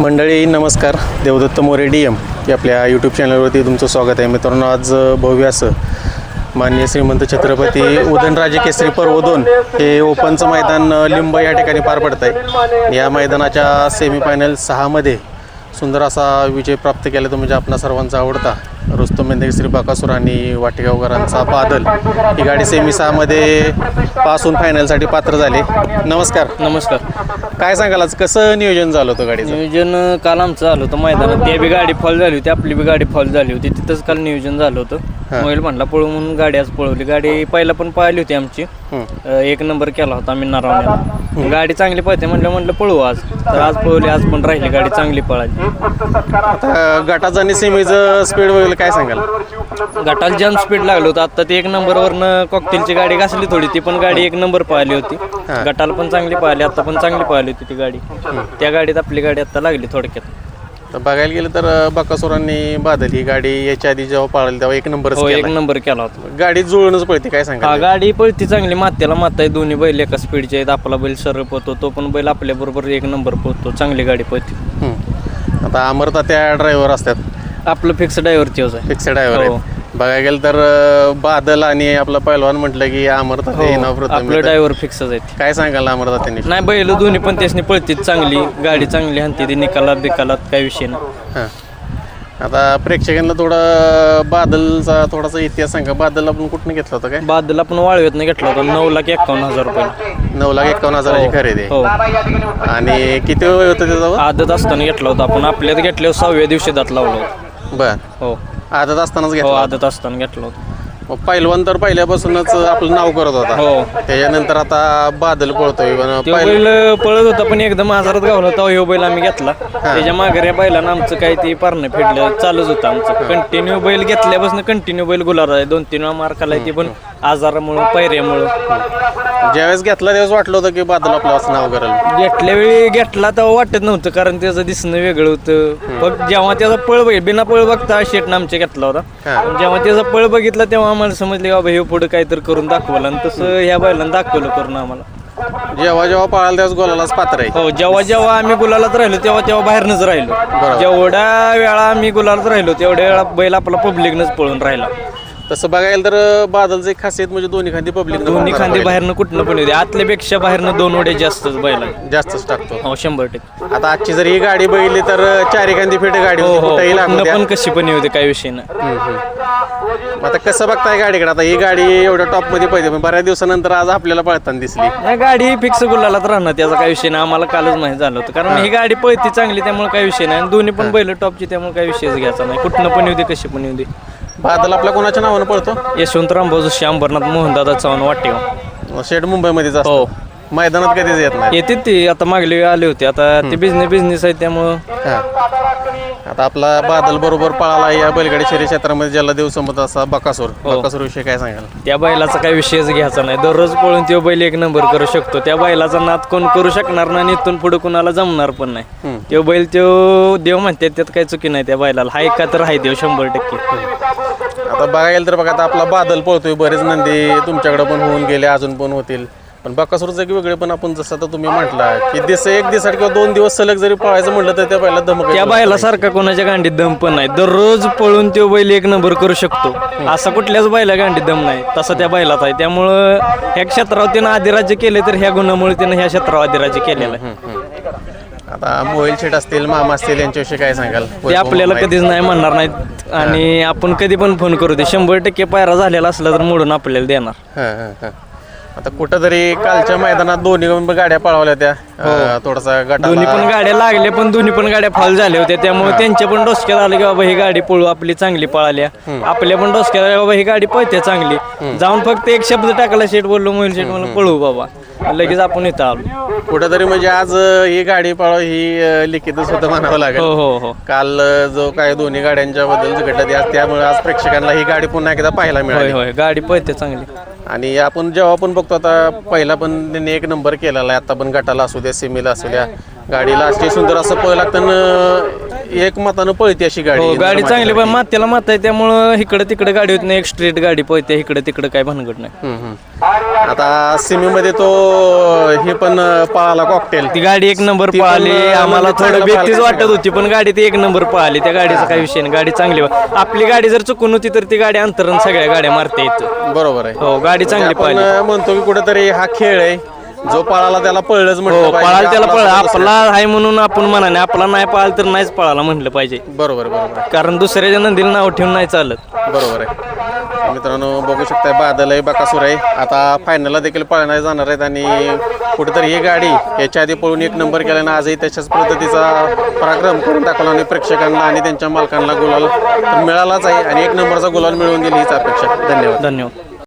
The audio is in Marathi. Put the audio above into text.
मंडळी नमस्कार. देवदत्त मोरे DM या आपल्या यूट्यूब चॅनलवरती तुमचं स्वागत आहे. मित्रांनो, आज भव्य असं माननीय श्रीमंत छत्रपती उदयनराजे केसरी पर्व 2 हे ओपनचं मैदान लिंब या ठिकाणी पार पडत आहे. या मैदानाच्या सेमीफायनल 6मध्ये सुंदर असा विजय प्राप्त केला तो म्हणजे आपला सर्वांचा आवडता रुस्तम मेंढे बकासूर आणि वाटेगावकरांचा बादल. ही गाडी सेमी 6मध्ये पास होऊन फायनलसाठी पात्र झाले. नमस्कार. नमस्कार. काय सांगाल, आज कसं नियोजन झालं होतं गाडीचं? नियोजन काल आमचं झालं होतं मैदानात. ते बी गाडी फॉल झाली होती, आपली बी गाडी फॉल झाली होती. तिथंच काल नियोजन झालं होतं. मोबाईल म्हणला पळू म्हणून गाडी आज पळवली. गाडी पहिला पण पाहिली होती आमची, 1 नंबर केला होता आम्ही नारावण्याला. गाडी चांगली पळते म्हटलं पळू आज. तर आज पळवली, आज पण राहिली गाडी चांगली पळाली. गटाचं आणि सेमीचं स्पीड वगैरे काय सांगाल? गटाला जाम स्पीड लागलं होतं. आता ती 1 नंबरवरनं कॉकटेलची गाडी घासली थोडी, ती पण गाडी 1 नंबर पळाली होती. गटाला पण चांगली पळाली, आता पण चांगली पळाली होती ती गाडी. त्या गाडीत आपली गाडी आता लागली थोडक्यात. तर बघायला गेलं तर बकासूरांनी बादल ही गाडी याच्या आधी जेव्हा पळाली तेव्हा 1 नंबर 1 नंबर केला होता. गाडी जुळूनच पळते, काय सांगा? गाडी पळती चांगली, मात्याला माता आहे. दोन्ही बैल एका स्पीडचे आहेत. आपला बैल सरळ पळतो, तो पण बैल आपल्या बरोबर 1 नंबर पळतो. चांगली गाडी पळती. आता अमरता त्या ड्रायव्हर असतात, आपलं फिक्स ड्रायव्हरची आहे. फिक्स ड्रायव्हर आहे. बघायला गेलं तर बादल आणि आपला पहिलवान म्हटलं की अमरता आपलं ड्रायव्हर फिक्सच आहे. काय सांगाल अमरता त्यांनी? नाही, बैल दोन्ही पण त्यासनी पळतीत चांगली, गाडी चांगली हाणती ती, निकालात बिकालात काही विषय नाही. आता प्रेक्षकांना थोडा बादलचा थोडासा इतिहास सांगा. बादल आपण कुठून घेतला होता? काय बादल आपण वाळव्यातनं घेतला होता 9,51,000 रुपये. 9,51,000ची खरेदी. हो. आणि किती वय होतं त्याचं? आदत असताना घेतला होता आपण. आपल्यात घेतल्यावर 6व्या दिवशी दात लावला होता. बर. हो, आदत असतानाच हो, घेतला? आदत असताना घेतला होता. पहिलवान तर पहिल्यापासूनच आपलं नाव करत होता. हो. त्याच्यानंतर आता बादल पळतोय. बैल पळत होता पण एकदम आजारात गावला होता. ह्यो बैल आम्ही घेतला. त्याच्या मागे या बैलानं आमचं काही ते पारणं फेडलं चालूच होतं आमचं. कंटिन्यू बैल घेतल्यापासून कंटिन्यू बैल गुलाल आहे. 2-3 वेळा मार खाल्लाय, ते पण आजारामुळं, पैऱ्यामुळं. ज्यावेळेस घेतला त्यावेळेस वाटलं होतं की बादल आपलं असं नाव करेल. घेतल्या वेळी घेतला तेव्हा वाटत नव्हतं, कारण त्याचं दिसणं वेगळं होतं. पण जेव्हा त्याचा पळ बघितला, बिना पळ बघता शेटनं आमच्या घेतला होता. जेव्हा त्याचा पळ बघितला तेव्हा आम्हाला समजले की बाबा हे पुढे काहीतरी करून दाखवलं. आणि तसं ह्या बैलांना दाखवलं करून आम्हाला. जेव्हा जेव्हा पळाला त्यावेळेस गोलालाच पात्र आहे. हो, जेव्हा आम्ही गुलालात राहिलो तेव्हा बाहेरनच राहिलो. जेवढ्या वेळा आम्ही गुलालात राहिलो तेवढ्या वेळा बैल आपला पब्लिकनच पळून राहिला. तसं बघायला तर बादलचं एक खासियत म्हणजे दोन्ही खांदी पब्लिक, दोन्ही खांदी बाहेरनं कुठनं पण येते. आतल्यापेक्षा बाहेरनं 2 उड्या जास्तच बैला जास्तच टाकतो. हो, 100%. आता आजची जर ही गाडी बघितली तर 4 खांदी फेट गाडी पण कशी पण येऊ दे, काही विषय नाही. आता कसं बघताय गाडीकडे? आता ही गाडी एवढ्या टॉप मध्ये पाहिजे, पण बऱ्याच दिवसानंतर आज आपल्याला पळताना दिसली. नाही, गाडी फिक्स गुलालात राहणार, त्याचा काही विषय नाही. आम्हाला कालच माहिती झालं होतं, कारण ही गाडी पळती चांगली, त्यामुळे काही विषय नाही. आणि दोन्ही पण बैल टॉपची, त्यामुळे काही विषयच घ्यायचा नाही. कुठनं पण येऊ दे, कशी पण येऊ दे. बादल आपल्या कोणाच्या नावानं पळतो? यशवंतराव भाऊ अंबरनाथ मोहनदादा चव्हाण वाटेगाव. शेड मुंबईमध्येच असतो. हो. मैदानात कधीच येत नाही. येते ती, आता मागली वेळ आले होते. आता ते बिझनेस आहे त्यामुळं. आता आपला बादल बरोबर पळाला या बैलगाडी शर्यत क्षेत्रामध्ये, ज्याला देव समजत असा बकासूर. बकासूर विषयी काय सांगाल? त्या बैलाचा काही विषयच घ्यायचा नाही. दररोज पळून तो बैल 1 नंबर करू शकतो. त्या बैलाचा नाद कोण करू शकणार नाही, इथून पुढे कुणाला जमणार पण नाही. तो बैल तो देव म्हणते, त्यात काही चुकी नाही त्या बैलाला. हाय का तर हाय देव 100%. आता बघायला तर बघा, आता आपला बादल पळतोय. बरेच नंदी तुमच्याकडे पण होऊन गेले, अजून पण होतील. पण बकासूरचं की वेगळे पण आपण जसं आता तुम्ही म्हटला की 1 दिवस किंवा 2 दिवस सलग जरी पळायचं म्हटलं तर त्या बैला दम, त्या बैला सारखा कोणाच्या गांडीत दम पण नाही. दररोज पळून तो बैल 1 नंबर करू शकतो. असा कुठल्याच बैला गांडीत दम नाही, तसा त्या बैलात आहे. त्यामुळं ह्या क्षेत्रावर त्यानं अधिराज्य केले, तर ह्या गुणामुळे त्यानं ह्या क्षेत्रावर अधिराज्य केलेलं आहे. आता मोबाईल शेट असतील, मामा असतील, यांच्याविषयी काय सांगाल? ते आपल्याला कधीच नाही म्हणणार नाहीत, आणि आपण कधी पण फोन करू दे. 100% पायरा झालेला असला तर मोडून आपल्याला देणार. आता कुठंतरी कालच्या मैदानात दोन्ही गाड्या पळवल्या त्या, थोडासा गट. दोन्ही पण गाड्या लागल्या, पण दोन्ही पण गाड्या फॉल झाल्या होत्या. त्यामुळे त्यांच्या पण डोसक्यात आलं की बाबा ही गाडी पळू, आपली चांगली पळाल्या. आपल्या पण डोसक्यात आलं बाबा ही गाडी पळते चांगली. जाऊन फक्त एक शब्द टाकला, शेट बोललो, मोबाईल शेट मला पळू बाबा, लगेच आपण इथं आलो. कुठेतरी म्हणजे आज ही गाडी पळव ही लिखितच होतं म्हणावं लागेल. हो. काल जो काय दोन्ही गाड्यांच्या बद्दल घडत, त्यामुळे आज प्रेक्षकांना ही गाडी पुन्हा एकदा पाहायला मिळाली. होय, गाडी पळते चांगली. आणि आपण जेव्हा पण बघतो, आता पहिला पण त्यांनी 1 नंबर केलेला आहे. आता पण गटाला असू द्या, सेमीला असू द्या, गाडीला अशी सुंदर असं पळ लागताना एक मतानं पळते अशी गाडी हो गाडी चांगली पण मात्याला मात आहे त्यामुळं इकडं तिकडे गाडी होत नाही एक स्ट्रेट गाडी पळते इकडे तिकडे काय भानगड नाही. आता सिमीमध्ये तो हे पण पळाला कॉकटेल. ती गाडी एक नंबर ती पण, पळाली आम्हाला म्हणजे थोडं चांगलं भीतीच पळालं वाटत होती पण गाडी ती एक नंबर पळाली त्या गाडीचा काही विषय नाही गाडी चांगली आपली गाडी जर चुकून होती तर ती गाडी अंतरण सगळ्या गाड्या मारते येत. बरोबर आहे. हो गाडी चांगली आपण पळाली. म्हणतो की कुठेतरी हा खेळ आहे जो पळाला त्याला पळलंच हो म्हटलं पाहिजे. पळाल त्याला पळ आपला आपला आहे म्हणून आपण म्हणाने आपला नाही पळाल तर नाहीच पळाला म्हटलं पाहिजे बरोबर बरोबर कारण दुसऱ्याच्या नंदीला नाव ठेवून नाही चालत. बरोबर आहे. मित्रांनो बघू शकताय बादल आहे बकासूर आहे आता फायनलला देखील पळणार जाणार आहेत आणि कुठेतरी ही गाडी याच्या आधी पळून एक नंबर केल्यानं आजही तशाच पद्धतीचा पराक्रम करून दाखवला आणि प्रेक्षकांना आणि त्यांच्या मालकांना गुलाल तर मिळालाच आहे आणि एक नंबरचा गुलाल मिळवून दिली हीच अपेक्षा. धन्यवाद. धन्यवाद.